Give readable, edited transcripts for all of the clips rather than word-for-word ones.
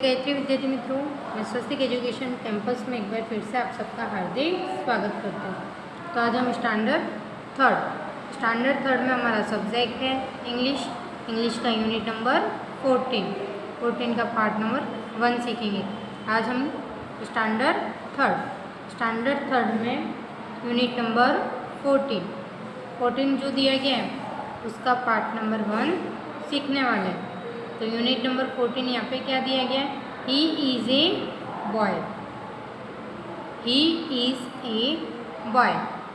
गायत्री विद्यार्थी मित्रों, मैं स्वस्तिक एजुकेशन कैंपस में एक बार फिर से आप सबका हार्दिक स्वागत करते हैं। तो आज हम स्टैंडर्ड थर्ड में हमारा सब्जेक्ट है इंग्लिश का यूनिट नंबर 14 का पार्ट नंबर 1 सीखेंगे। आज हम स्टैंडर्ड थर्ड में यूनिट नंबर 14 जो दिया गया है उसका पार्ट नंबर 1 सीखने वाले हैं। तो यूनिट नंबर 14 यहाँ पे क्या दिया गया है? ही is a boy. He is a boy,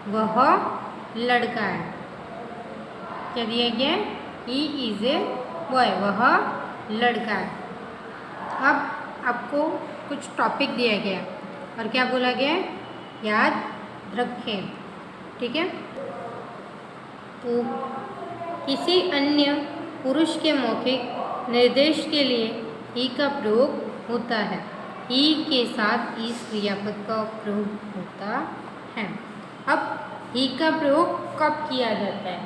वह लड़का है। क्या दिया गया है? ही इज़ ए बॉय, वह लड़का है। अब आपको कुछ टॉपिक दिया गया है और क्या बोला गया है? याद रखें, ठीक है। तो किसी अन्य पुरुष के मौखिक निर्देश के लिए ही का प्रयोग होता है। ही के साथ इस क्रियापद का प्रयोग होता है। अब ही का प्रयोग कब किया जाता है?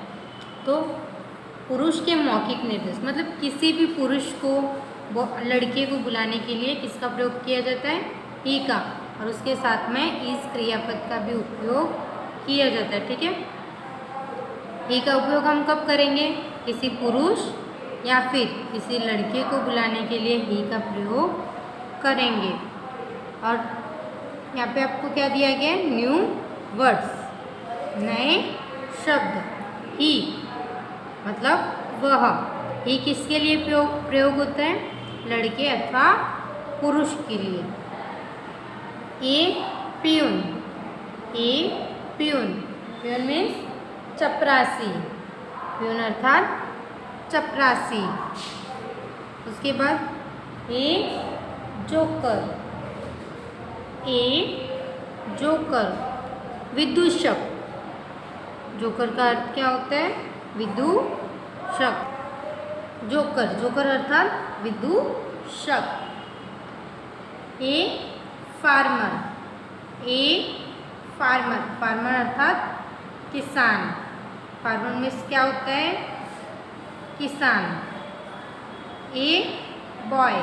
तो पुरुष के मौखिक निर्देश मतलब किसी भी पुरुष को लड़के को बुलाने के लिए किसका प्रयोग किया जाता है? ही का, और उसके साथ में इस क्रियापद का भी उपयोग किया जाता है, ठीक है। ही का उपयोग हम कब करेंगे? किसी पुरुष या फिर किसी लड़के को बुलाने के लिए ही का प्रयोग करेंगे। और यहाँ पे आपको क्या दिया गया है? न्यू वर्ड्स, नए शब्द। ही मतलब वह। ही किसके लिए प्रयोग होता है? लड़के अथवा पुरुष के लिए। ए प्यून मीन्स चपरासी। प्यून अर्थात चपरासी। उसके बाद ए जोकर विदूषक। जोकर का अर्थ क्या होता है? विदूषक। जोकर अर्थात विदूषक। ए फार्मर अर्थात किसान। फार्मर मीन्स क्या होता है? किसान। ए बॉय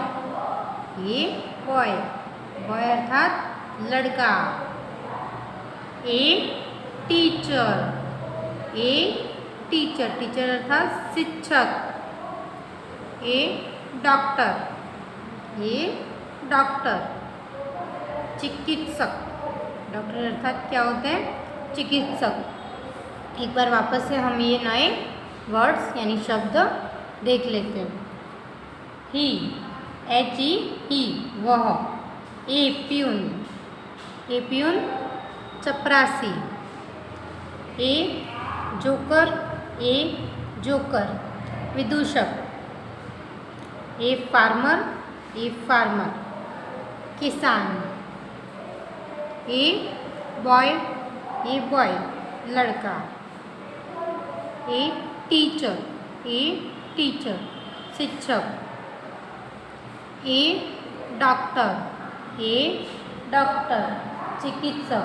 अर्थात लड़का। ए टीचर अर्थात शिक्षक। ए डॉक्टर चिकित्सक। डॉक्टर अर्थात क्या होता है? चिकित्सक। एक बार वापस से हम ये नए वर्ड्स यानी शब्द देख लेते हैं। ही ही वह। ए प्यून चपरासी। ए जोकर विदूषक। ए फार्मर किसान। ए बॉय लड़का। ए टीचर शिक्षक। ए डॉक्टर चिकित्सक।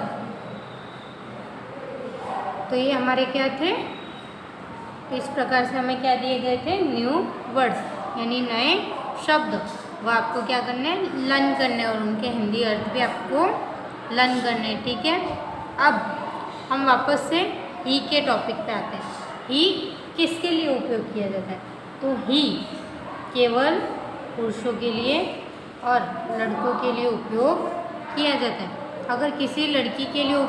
तो ये हमारे क्या थे? इस प्रकार से हमें क्या दिए गए थे? न्यू वर्ड्स यानी नए शब्द। वो आपको क्या करने हैं? लर्न करने, और उनके हिंदी अर्थ भी आपको लर्न करने, ठीक है। अब हम वापस से ही के टॉपिक पे आते हैं। ही किसके लिए उपयोग किया जाता है? तो ही केवल पुरुषों के लिए और लड़कों के लिए उपयोग किया जाता है। अगर किसी लड़की के लिए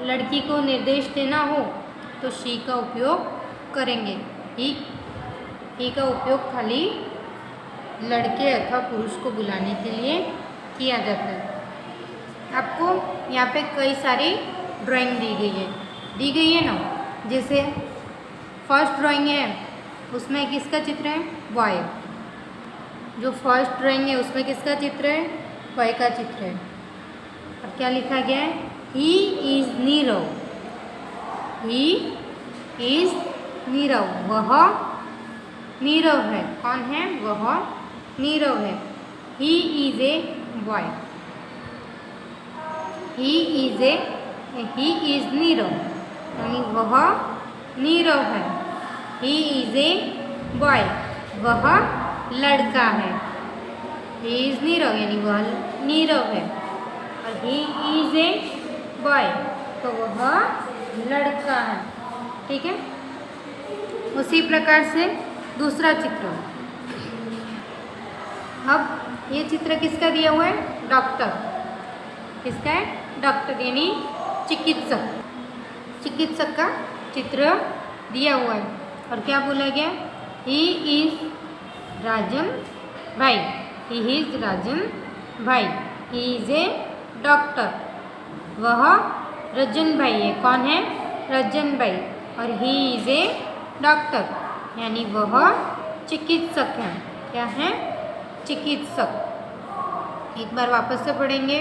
लड़की को निर्देश देना हो तो शी का उपयोग करेंगे। ही का उपयोग खाली लड़के अथवा पुरुष को बुलाने के लिए किया जाता है। आपको यहाँ पे कई सारी ड्राइंग दी गई है ना। जैसे फर्स्ट ड्राइंग है उसमें किसका चित्र है? बॉय। जो फर्स्ट ड्राइंग है उसमें किसका चित्र है? बॉय का चित्र है। और क्या लिखा गया है? ही इज़ नीरव, वह नीरव है। कौन है? वह नीरव है। ही is a boy. He is Nirav यानी वह नीरव है। ही इज़ ए बॉय, वह लड़का है। ही इज़ नीरव यानी वह नीरव है। और ही इज़ ए बॉय तो वह लड़का है। ठीक है। उसी प्रकार से दूसरा चित्र। अब ये चित्र किसका दिया हुआ है? डॉक्टर। किसका है? डॉक्टर यानी चिकित्सक। चिकित्सक का चित्र दिया हुआ है और क्या बोला गया? ही इज़ राजन भाई। ही इज़ राजन भाई। He is a doctor. वह रजन भाई है। कौन है? रजन भाई। और ही इज़ ए डॉक्टर यानी वह चिकित्सक है। क्या है? चिकित्सक। एक बार वापस से पढ़ेंगे।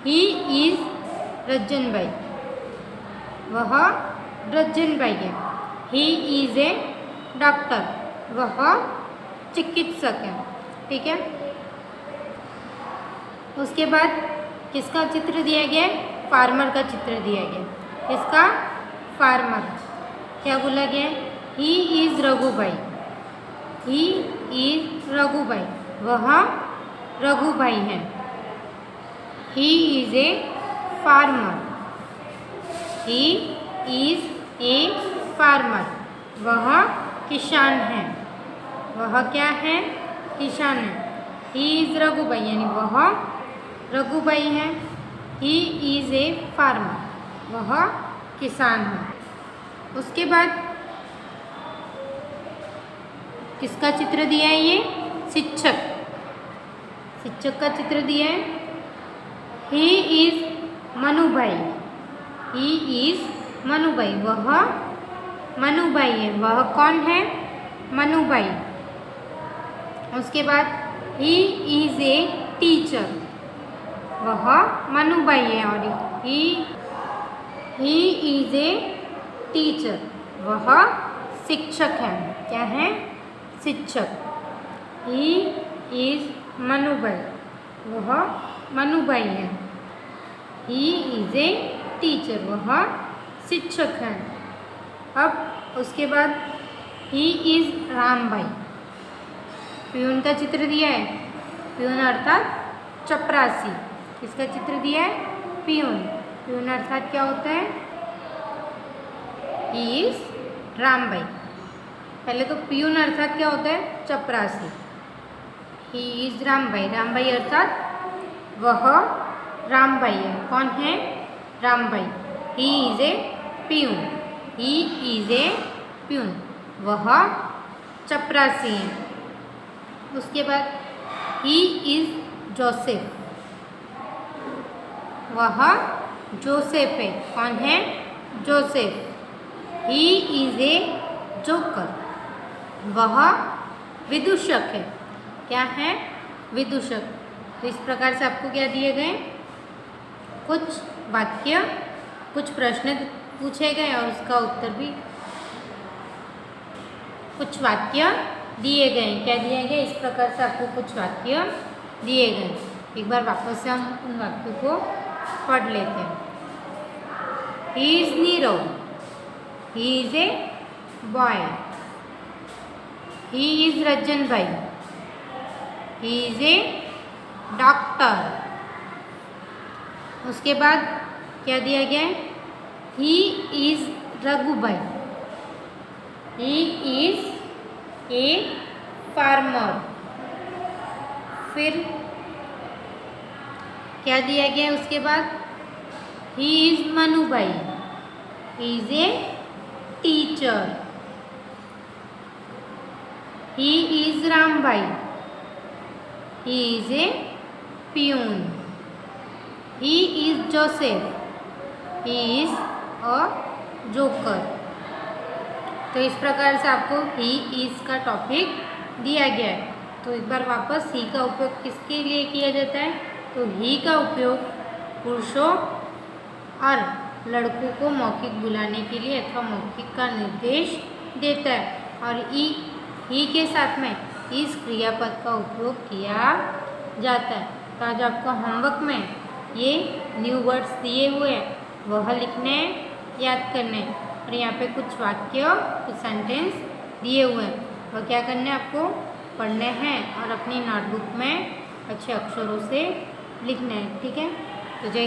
ही इज़ रजन भाई। वह रजन भाई है। ही इज़ ए डॉक्टर। वह चिकित्सक है। ठीक है। उसके बाद किसका चित्र दिया गया है? फार्मर का चित्र दिया गया। किसका? फार्मर। क्या बोला गया है? ही इज़ रघु भाई। ही इज़ रघु भाई। वह रघु भाई है। ही is a farmer. He is a farmer. वह किसान है। वह क्या है? किसान है। ही इज़ रघु भाई यानी वह रघु भाई है। ही इज़ ए फार्मर। वह किसान है। उसके बाद किसका चित्र दिया है? ये शिक्षक। शिक्षक का चित्र दिया है। ही is Manu bhai. He is Manu भाई। वह मनु भाई है। वह कौन है? मनु भाई। उसके बाद ही इज़ ए टीचर। वह मनु भाई है। और ही इज़ ए टीचर। वह शिक्षक है। क्या है? शिक्षक। ही इज़ मनु भाई। वह मनु भाई है। ही इज़ ए टीचर। वह शिक्षक है। अब उसके बाद ही इज़ राम भाई। प्यून का चित्र दिया है। प्यून अर्थात चपरासी। किसका चित्र दिया है? प्यून। प्यून अर्थात क्या होता है? ही इज़ राम भाई। पहले तो प्यून अर्थात क्या होता है? चपरासी। ही इज़ राम भाई। राम भाई अर्थात वह राम भाई है। कौन है? Ram bhai. He is a peon. He is a peon. वह चपरासी है। उसके बाद ही इज़ जोसेफ। वह जोसेफ है। कौन है? Joseph. He is A joker. वह विदूषक है। क्या है? विदूषक। तो इस प्रकार से आपको क्या दिए गए? कुछ वाक्य, कुछ प्रश्न पूछे गए और उसका उत्तर भी। कुछ वाक्य दिए गए। क्या दिए गए? इस प्रकार से आपको कुछ वाक्य दिए गए। एक बार वापस से हम उन वाक्यों को पढ़ लेते हैं। He is Nirav. He is a boy. He is Rajan bhai. He is a doctor. उसके बाद क्या दिया गया है? ही इज़ रघु भाई। He is a farmer. फिर क्या दिया गया है? उसके बाद ही is Manu bhai. He is a teacher. He is Ram bhai. He is a peon. He is Joseph. He is a joker. तो इस प्रकार से आपको ही इज़ का टॉपिक दिया गया है। तो एक बार वापस ही का उपयोग किसके लिए किया जाता है? तो ही का उपयोग पुरुषों और लड़कों को मौखिक बुलाने के लिए अथवा मौखिक का निर्देश देता है। और ही के साथ में इस क्रियापद का उपयोग किया जाता है। तो आज आपको होमवर्क में ये न्यू वर्ड्स दिए हुए हैं, वह लिखने, याद करने। और यहाँ पे कुछ वाक्य, कुछ सेंटेंस दिए हुए हैं, वह क्या करने आपको पढ़ने हैं और अपनी नोटबुक में अच्छे अक्षरों से लिखना है। ठीक है, तो जय